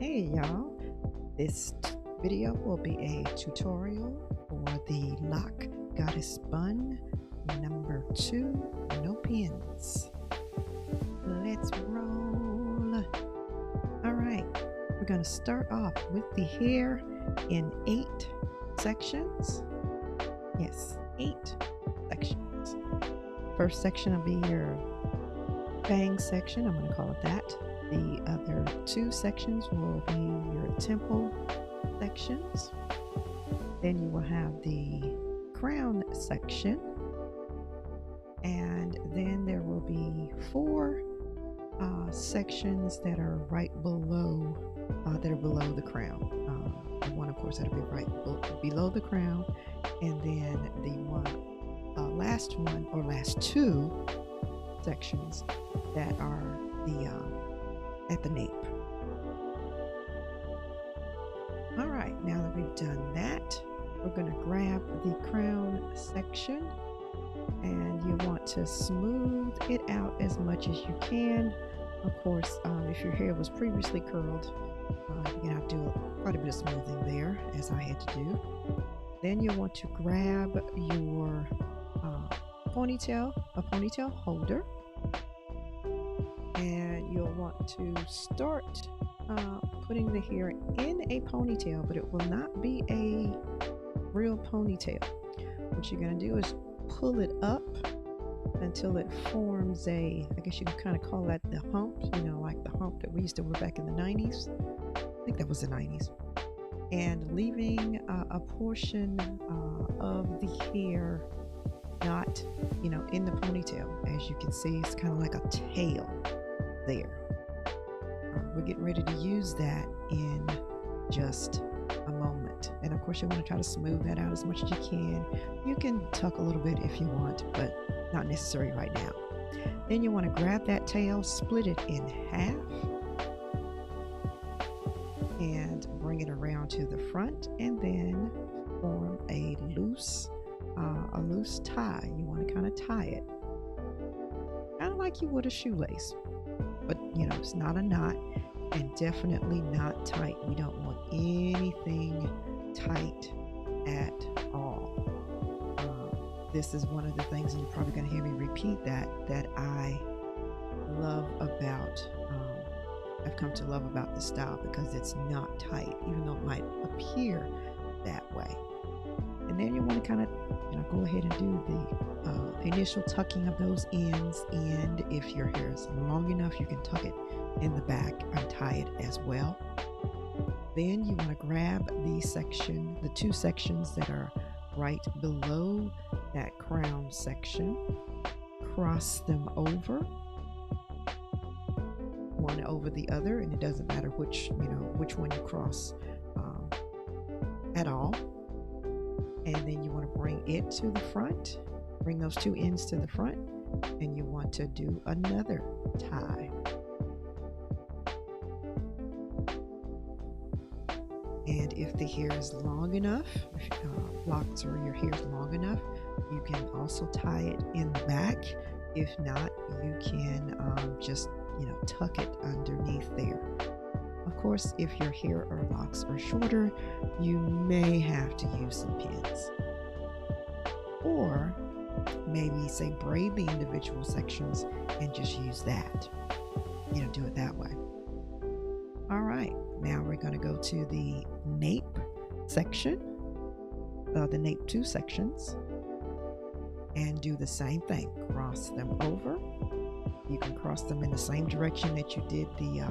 Hey y'all, this video will be a tutorial for the Lock Goddess Bun number 2, no pins. Let's roll. Alright, we're going to start off with the hair in 8 sections. Yes, 8 sections. First section will be your bang section, I'm going to call it that. The other 2 sections will be your temple sections. Then you will have the crown section. And then there will be 4 sections that are right below, the crown. The one, of course, that'll be right below the crown. And then the one, last 2 sections that are at the nape. All right, now that we've done that, we're going to grab the crown section and you want to smooth it out as much as you can. Of course, if your hair was previously curled, you're going to have to do quite a bit of smoothing there, as I had to do. Then you'll want to grab your ponytail holder. And you'll want to start putting the hair in a ponytail, but it will not be a real ponytail. What you're going to do is pull it up until it forms I guess you can kind of call that the hump, like the hump that we used to wear back in the 90s. I think that was the 90s. And leaving a portion of the hair not, in the ponytail. As you can see, it's kind of like a tail there. We're getting ready to use that in just a moment, and of course you want to try to smooth that out as much as you can. You can tuck a little bit if you want, but not necessary right now. Then you want to grab that tail, split it in half, and bring it around to the front, and then form a loose tie. You want to kind of tie it, kind of like you would a shoelace. But it's not a knot, and definitely not tight. We don't want anything tight at all. This is one of the things, and you're probably going to hear me repeat that I love about, I've come to love about this style, because it's not tight, even though it might appear that way. And then you want to kind of, go ahead and do the initial tucking of those ends, and if your hair is long enough, you can tuck it in the back, untie it as well. Then you want to grab the 2 sections that are right below that crown section, cross them over, one over the other, and it doesn't matter which one you cross at all. And then you want to bring it to the front, bring those 2 ends to the front, and you want to do another tie. And if the hair is long enough, locks or your hair is long enough, you can also tie it in the back. If not, you can just tuck it underneath there. Of course, if your hair or locks are shorter, you may have to use some pins. Or maybe say braid the individual sections and just use that. Do it that way. All right, now we're going to go to the nape section, the nape 2 sections, and do the same thing. Cross them over. You can cross them in the same direction that you did the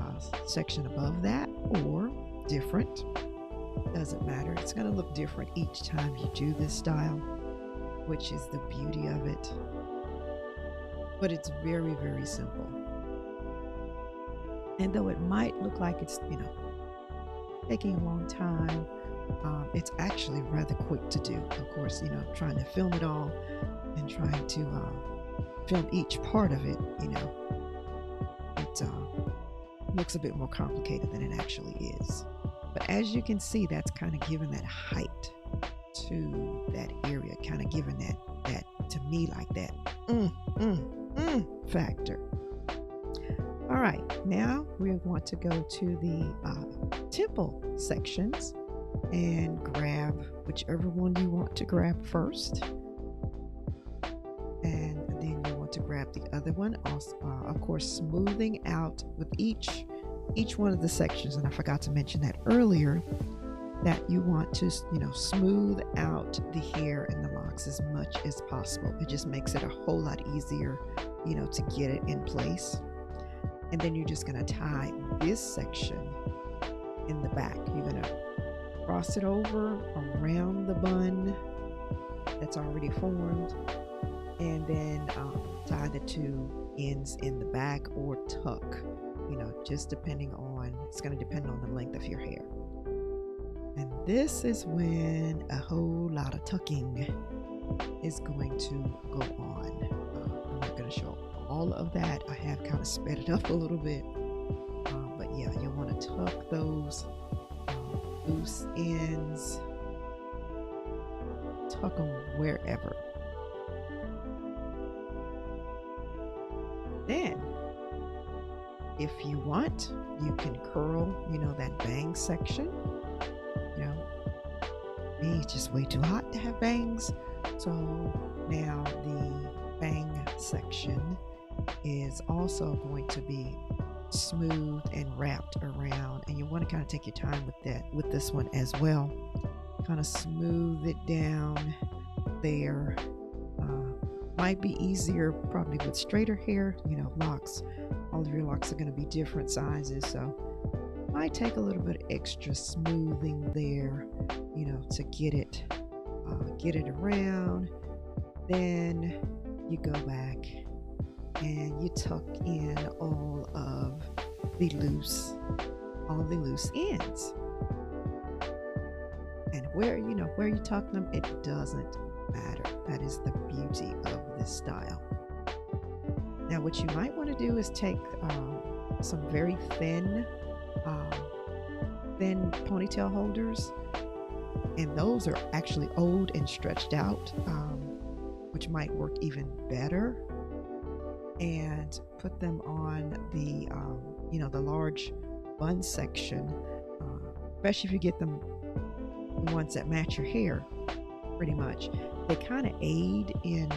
section above that, or different. Doesn't matter. It's going to look different each time you do this style, which is the beauty of it. But it's very, very simple. And though it might look like it's, taking a long time, it's actually rather quick to do. Of course, trying to film it all and trying to film each part of it, it looks a bit more complicated than it actually is. But as you can see, that's kind of giving that height to that area, kind of giving that to me, like that factor. All right, now we want to go to the temple sections and grab whichever one you want to grab first. And then you want to grab the other one. Also, of course, smoothing out with each one of the sections. And I forgot to mention that earlier, that you want to, smooth out the hair and the locks as much as possible. It just makes it a whole lot easier, to get it in place. And then you're just going to tie this section in the back. You're going to cross it over around the bun that's already formed, and then tie the two ends in the back or tuck, just depending on, it's going to depend on the length of your hair. And this is when a whole lot of tucking is going to go on. I'm not going to show all of that. I have kind of sped it up a little bit. But yeah, you want to tuck those loose ends, tuck them wherever. Then, if you want, you can curl, that bang section. It's just way too hot to have bangs. So now the bang section is also going to be smooth and wrapped around, and you want to kind of take your time with this one as well. Kind of smooth it down there. Might be easier probably with straighter hair. Locks, all of your locks are going to be different sizes, so might take a little bit of extra smoothing there, to get it around. Then you go back and you tuck in all of the loose ends. And where you tuck them, it doesn't matter. That is the beauty of this style. Now, what you might want to do is take some very thin ponytail holders, and those are actually old and stretched out, which might work even better, and put them on the the large bun section, especially if you get them the ones that match your hair pretty much. They kind of aid in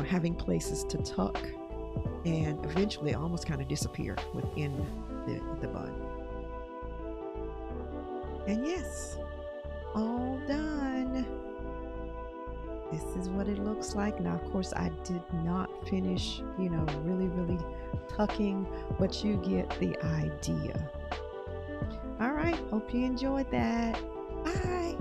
having places to tuck, and eventually almost kind of disappear within the bun. And yes, all done. This is what it looks like. Now, of course, I did not finish, really tucking, but you get the idea. All right, hope you enjoyed that. Bye.